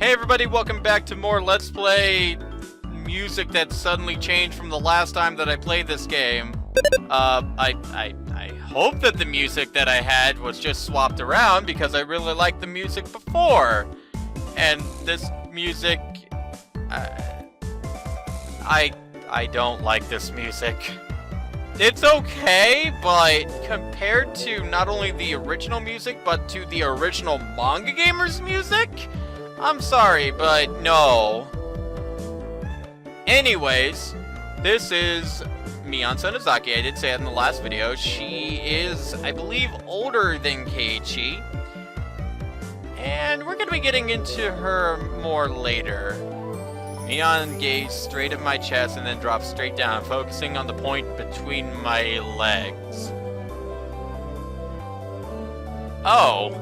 Hey everybody, welcome back to more Let's Play music that suddenly changed from the last time that I played this game. I hope that the music that I had was just swapped around because I really liked the music before. And this music, I don't like this music. It's okay, but compared to not only the original music, but to the original manga gamer's music, I'm sorry, but no. Anyways, this is Mion Sonozaki. I did say it in the last video. She is, I believe, older than Keiichi. And we're going to be getting into her more later. Mion gazed straight at my chest and then dropped straight down, focusing on the point between my legs. Oh.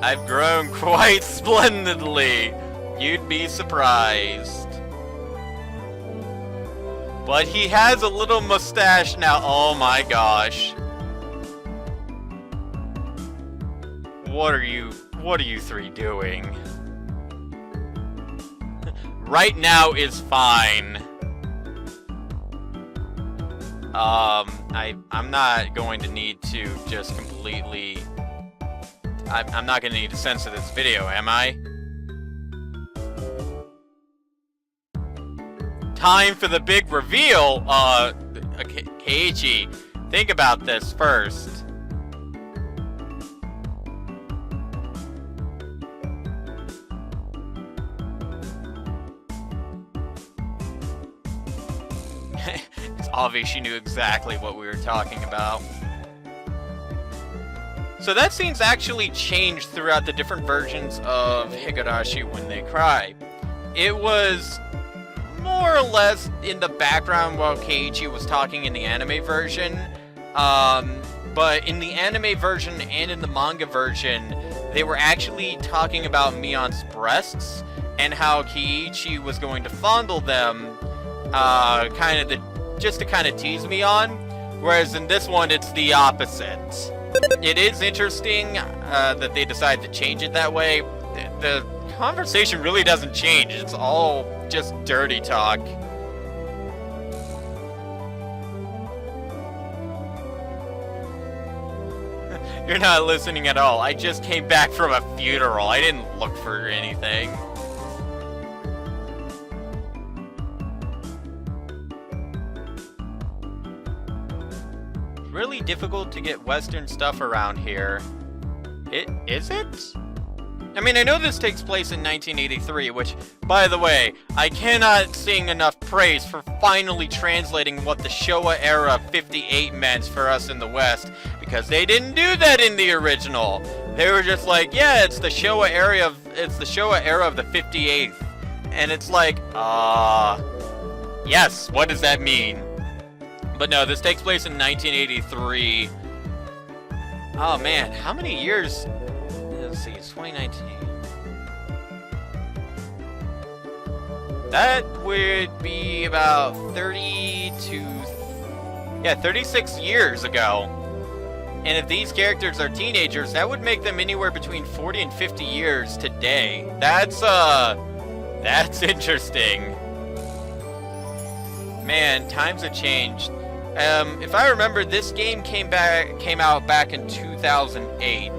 I've grown quite splendidly. You'd be surprised. But he has a little mustache now. Oh my gosh. What are you three doing? Right now is fine. I'm not going to need to just completely... I'm not going to need to censor this video, am I? Time for the big reveal! Okay, Keiichi, think about this first. It's obvious she knew exactly what we were talking about. So that scene's actually changed throughout the different versions of Higurashi When They Cry. It was more or less in the background while Keiichi was talking in the anime version. But in the anime version and in the manga version, they were actually talking about Mion's breasts and how Keiichi was going to fondle them, just to kind of tease Mion. Whereas in this one, it's the opposite. It is interesting that they decided to change it that way. The conversation really doesn't change. It's all just dirty talk. You're not listening at all. I just came back from a funeral. I didn't look for anything. Really difficult to get Western stuff around here. Is it? I mean, I know this takes place in 1983, which, by the way, I cannot sing enough praise for finally translating what the Showa era 58 meant for us in the West, because they didn't do that in the original. They were just like, yeah, it's the Showa era of the 58th. And it's like, yes, what does that mean? But no, this takes place in 1983. Oh man, how many years? Let's see, it's 2019. That would be about 36 years ago. And if these characters are teenagers, that would make them anywhere between 40 and 50 years today. That's interesting. Man, times have changed. If I remember, this game came out back in 2008.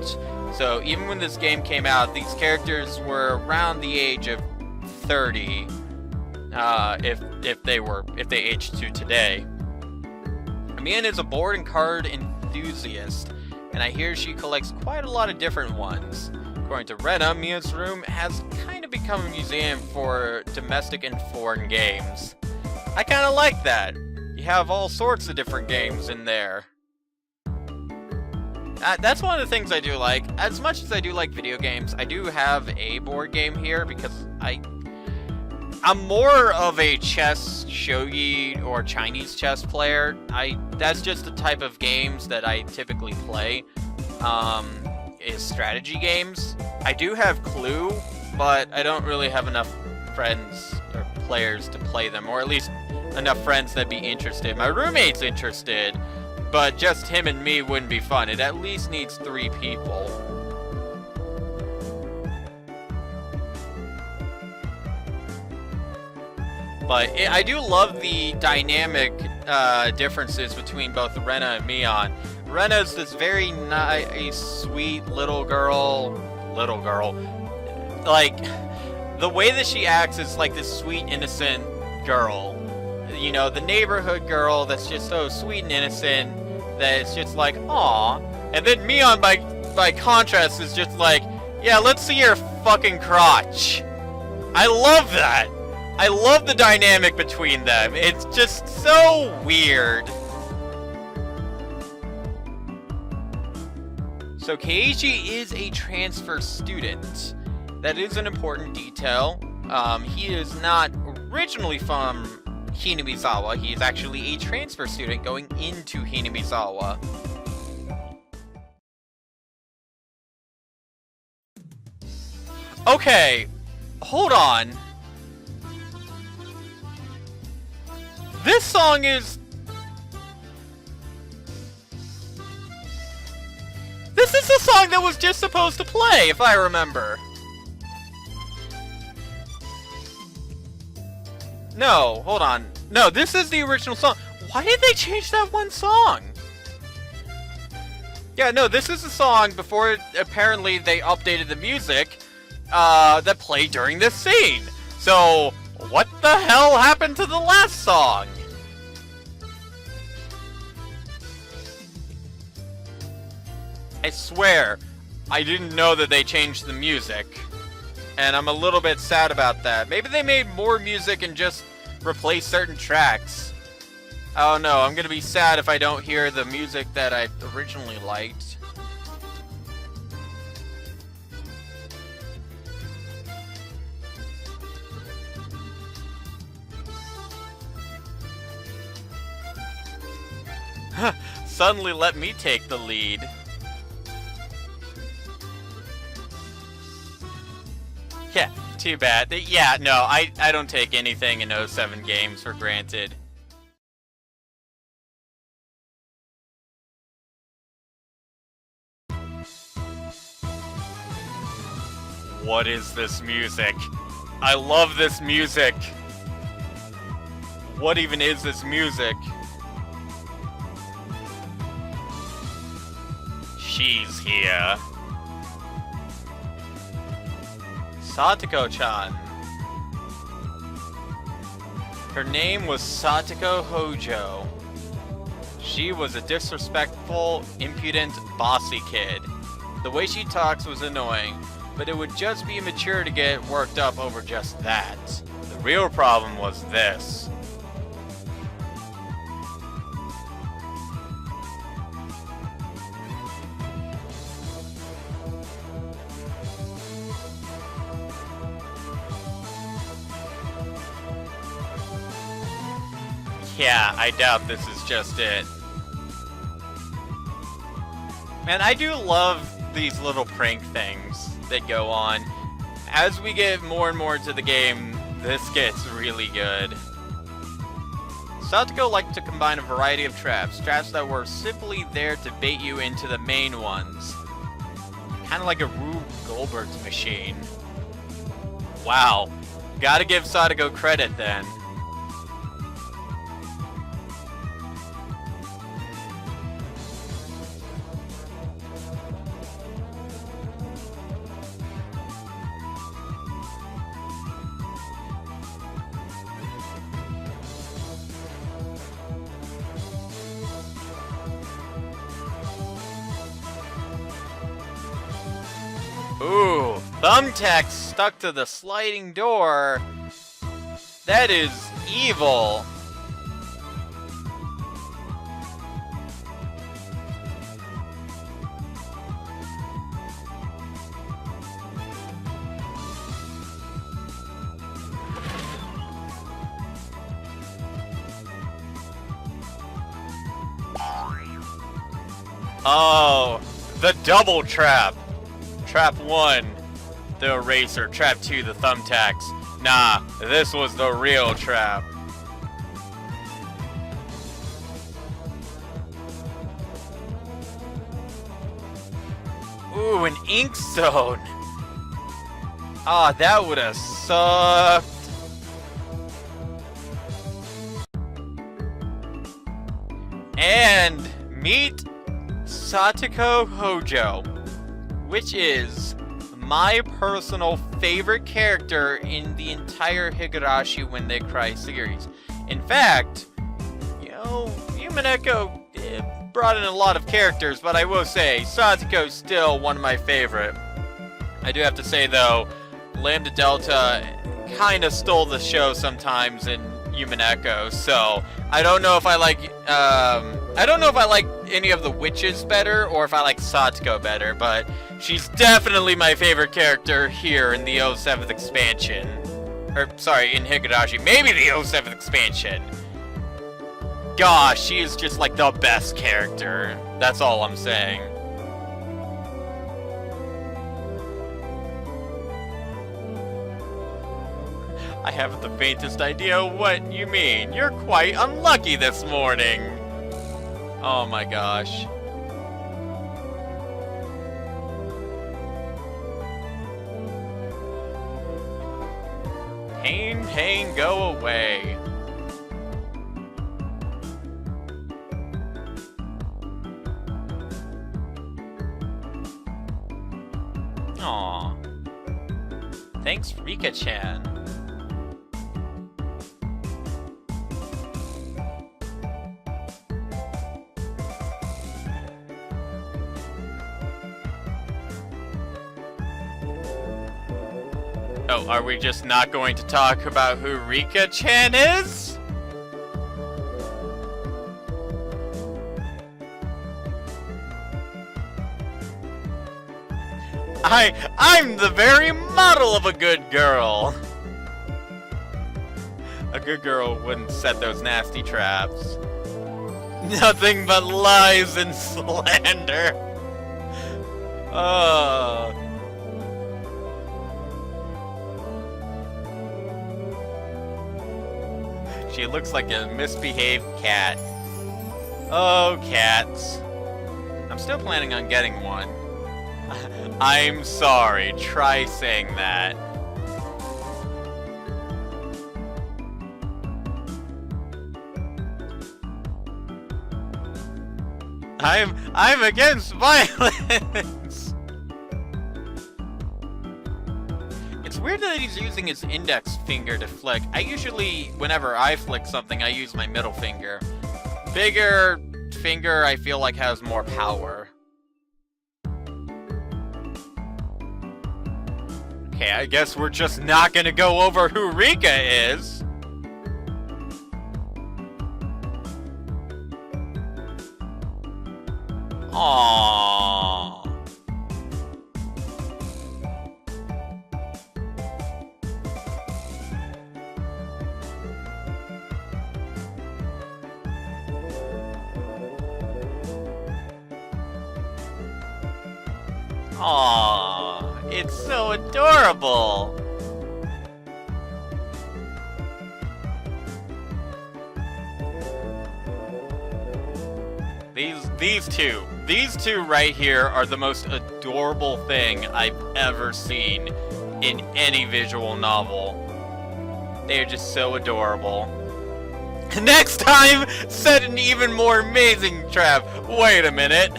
So even when this game came out, these characters were around the age of 30. If they aged to today. Mion is a board and card enthusiast, and I hear she collects quite a lot of different ones. According to Rena, Mion's room has kind of become a museum for domestic and foreign games. I kind of like that. You have all sorts of different games in there. That's one of the things I do like. As much as I do like video games, I do have a board game here because I'm more of a chess, shogi, or Chinese chess player. That's just the type of games that I typically play, is strategy games. I do have Clue, but I don't really have enough friends or players to play them, or at least enough friends that'd be interested. My roommate's interested, but just him and me wouldn't be fun. It at least needs 3 people. But I do love the dynamic differences between both Rena and Mion. Rena's this very nice, sweet little girl. Like, the way that she acts is like this sweet, innocent girl. You know, the neighborhood girl that's just so sweet and innocent that it's just like, aw. And then Mion, by contrast, is just like, yeah, let's see your fucking crotch. I love that. I love the dynamic between them. It's just so weird. So Keiji is a transfer student. That is an important detail. He is not originally from Hinamizawa. He is actually a transfer student going into Hinamizawa. Okay, hold on. This song is... This is the song that was just supposed to play, if I remember. No, hold on. No, this is the original song. Why did they change that one song? Yeah, no, this is the song before apparently they updated the music that played during this scene. So, what the hell happened to the last song? I swear, I didn't know that they changed the music. And I'm a little bit sad about that. Maybe they made more music and just replaced certain tracks. Oh no, I'm gonna be sad if I don't hear the music that I originally liked. Suddenly let me take the lead. Yeah, too bad. Yeah, no, I don't take anything in 07 games for granted. What is this music? I love this music. What even is this music? She's here. Satako-chan. Her name was Satako Hojo. She was a disrespectful, impudent, bossy kid. The way she talks was annoying, but it would just be immature to get worked up over just that. The real problem was this. Yeah, I doubt this is just it. Man, I do love these little prank things that go on. As we get more and more into the game, this gets really good. Satako liked to combine a variety of traps that were simply there to bait you into the main ones. Kinda like a Rube Goldberg's machine. Wow, gotta give Satako credit then. Ooh, thumbtacks stuck to the sliding door. That is evil. Oh, the double trap. Trap 1, the eraser. Trap 2, the thumbtacks. Nah, this was the real trap. Ooh, an ink zone. Ah, that would have sucked. And meet Satako Hojo, which is my personal favorite character in the entire Higurashi When They Cry series. In fact, you know, Yumeneko brought in a lot of characters, but I will say, Satako's still one of my favorite. I do have to say, though, Lambda Delta kind of stole the show sometimes in Yumeneko, so I don't know if I like, any of the witches better, or if I like Satako better, but she's definitely my favorite character here in the 07th expansion. Or, sorry, in Higurashi. Maybe the 07th expansion. Gosh, she is just like the best character. That's all I'm saying. I haven't the faintest idea what you mean. You're quite unlucky this morning. Oh my gosh. Pain, pain, go away. Aw. Thanks, Rika-chan. Oh, are we just not going to talk about who Rika-chan is? I'm the very model of a good girl. A good girl wouldn't set those nasty traps. Nothing but lies and slander. Oh. She looks like a misbehaved cat. Oh, cats. I'm still planning on getting one. I'm sorry, try saying that. I'm against violence! It's weird that he's using his index finger to flick. I usually, whenever I flick something, I use my middle finger. Bigger finger, I feel like, has more power. Okay, I guess we're just not gonna go over who Rika is. Aww. Aww, it's so adorable. These two right here are the most adorable thing I've ever seen in any visual novel. They're just so adorable. Next time, set an even more amazing trap. Wait a minute.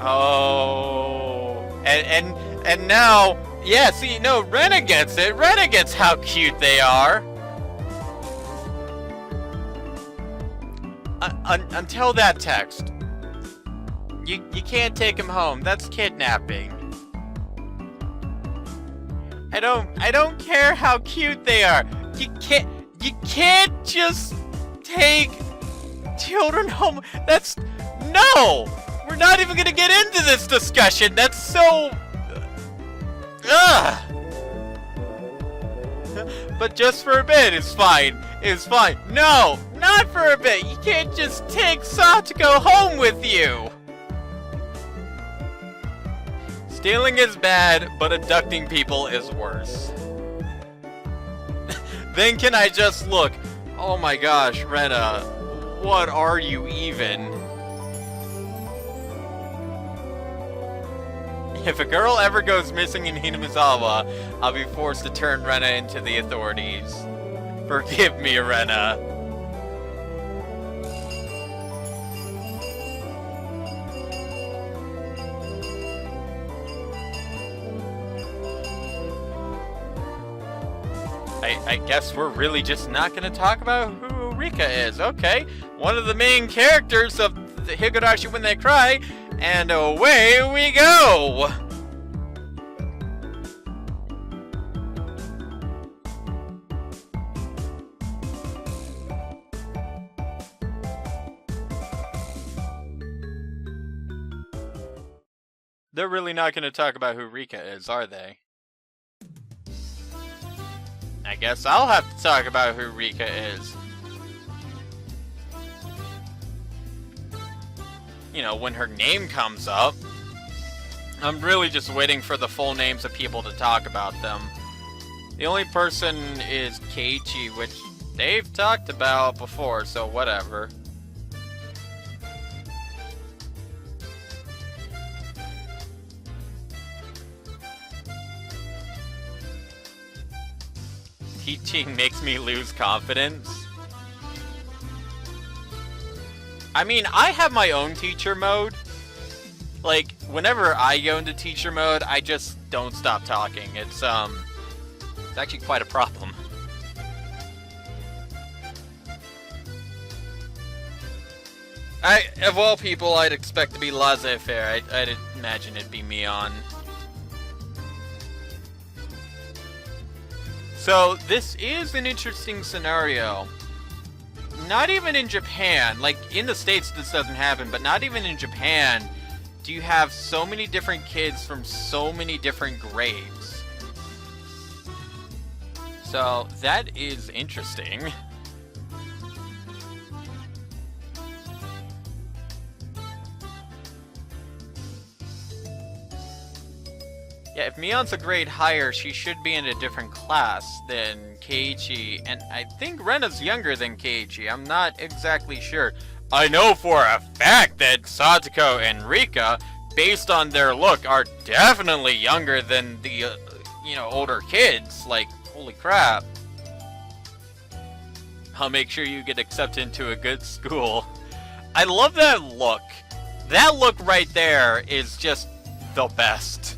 Oh, and now, yeah, see, no, Rena gets it. Rena gets how cute they are. Until that text. You can't take him home. That's kidnapping. I don't care how cute they are. You can't just take children home. That's no. We're not even gonna get into this discussion. That's so ugh. But just for a bit, it's fine. It's fine. No, not for a bit. You can't just take Satako home with you. Stealing is bad, but abducting people is worse. Then can I just look? Oh my gosh, Rena, what are you even? If a girl ever goes missing in Hinamizawa, I'll be forced to turn Rena into the authorities. Forgive me, Rena. I guess we're really just not going to talk about who Rika is. Okay, one of the main characters of the Higurashi When They Cry, and away we go! They're really not going to talk about who Rika is, are they? I guess I'll have to talk about who Rika is. You know, when her name comes up. I'm really just waiting for the full names of people to talk about them. The only person is Keiichi, which they've talked about before, so whatever. Teaching makes me lose confidence. I mean, I have my own teacher mode. Like, whenever I go into teacher mode, I just don't stop talking. It's actually quite a problem. Of all people, I'd expect to be laissez-faire. I'd imagine it'd be Mion. So, this is an interesting scenario. Not even in Japan, like, in the States this doesn't happen, but not even in Japan do you have so many different kids from so many different grades. So, that is interesting. Yeah, if Mion's a grade higher, she should be in a different class than Keiichi, and I think Rena's younger than Keiichi. I'm not exactly sure. I know for a fact that Satako and Rika, based on their look, are definitely younger than the, older kids. Like, holy crap. I'll make sure you get accepted into a good school. I love that look. That look right there is just the best.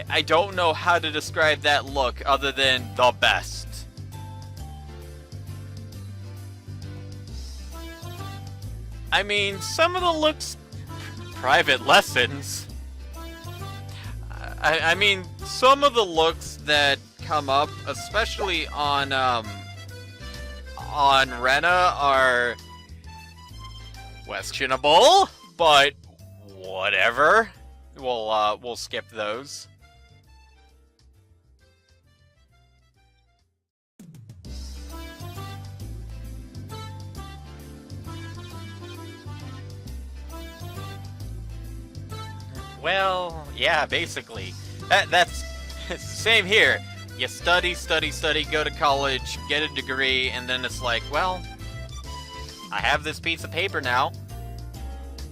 I don't know how to describe that look other than the best. I mean, some of the looks... Private lessons. I mean, some of the looks that come up, especially on Rena, are questionable, but whatever. We'll skip those. Well, yeah, basically. That's same here. You study, go to college, get a degree, and then it's like, well, I have this piece of paper now.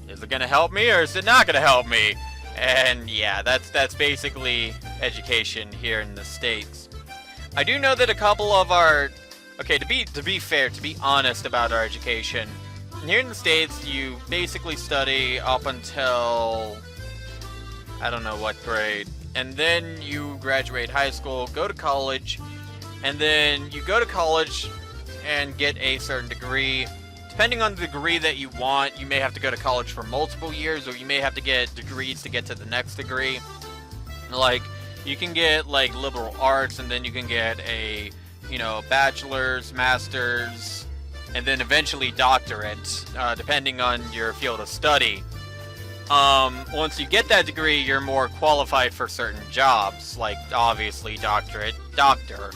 Is it gonna help me or is it not gonna help me? And yeah, that's basically education here in the States. I do know that a couple of our... Okay, to be fair, to be honest about our education, here in the States, you basically study up until... I don't know what grade. And then you graduate high school, go to college, and then you go to college and get a certain degree. Depending on the degree that you want, you may have to go to college for multiple years, or you may have to get degrees to get to the next degree. Like, you can get, like, liberal arts, and then you can get a, bachelor's, master's, and then eventually doctorate, depending on your field of study. Once you get that degree, you're more qualified for certain jobs, like, obviously, doctorate, doctor.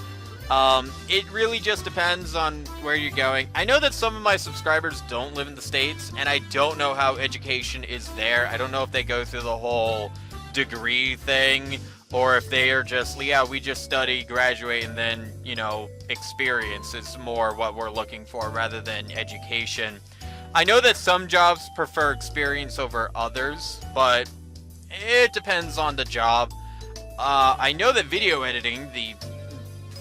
It really just depends on where you're going. I know that some of my subscribers don't live in the States, and I don't know how education is there. I don't know if they go through the whole degree thing, or if they are just, yeah, we just study, graduate, and then, experience is more what we're looking for rather than education. I know that some jobs prefer experience over others, but it depends on the job. I know that video editing, the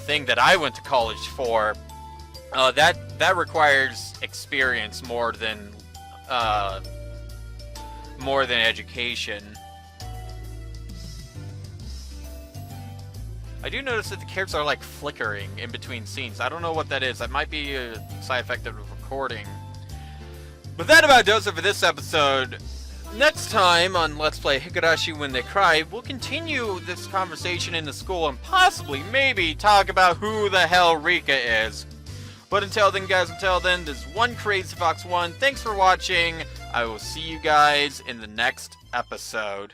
thing that I went to college for. That requires experience more than education. I do notice that the characters are like flickering in between scenes. I don't know what that is. That might be a side effect of recording. But that about does it for this episode. Next time on Let's Play Higurashi When They Cry, we'll continue this conversation in the school and possibly, maybe, talk about who the hell Rika is. But until then, guys, this is One Crazy Fox 1. Thanks for watching. I will see you guys in the next episode.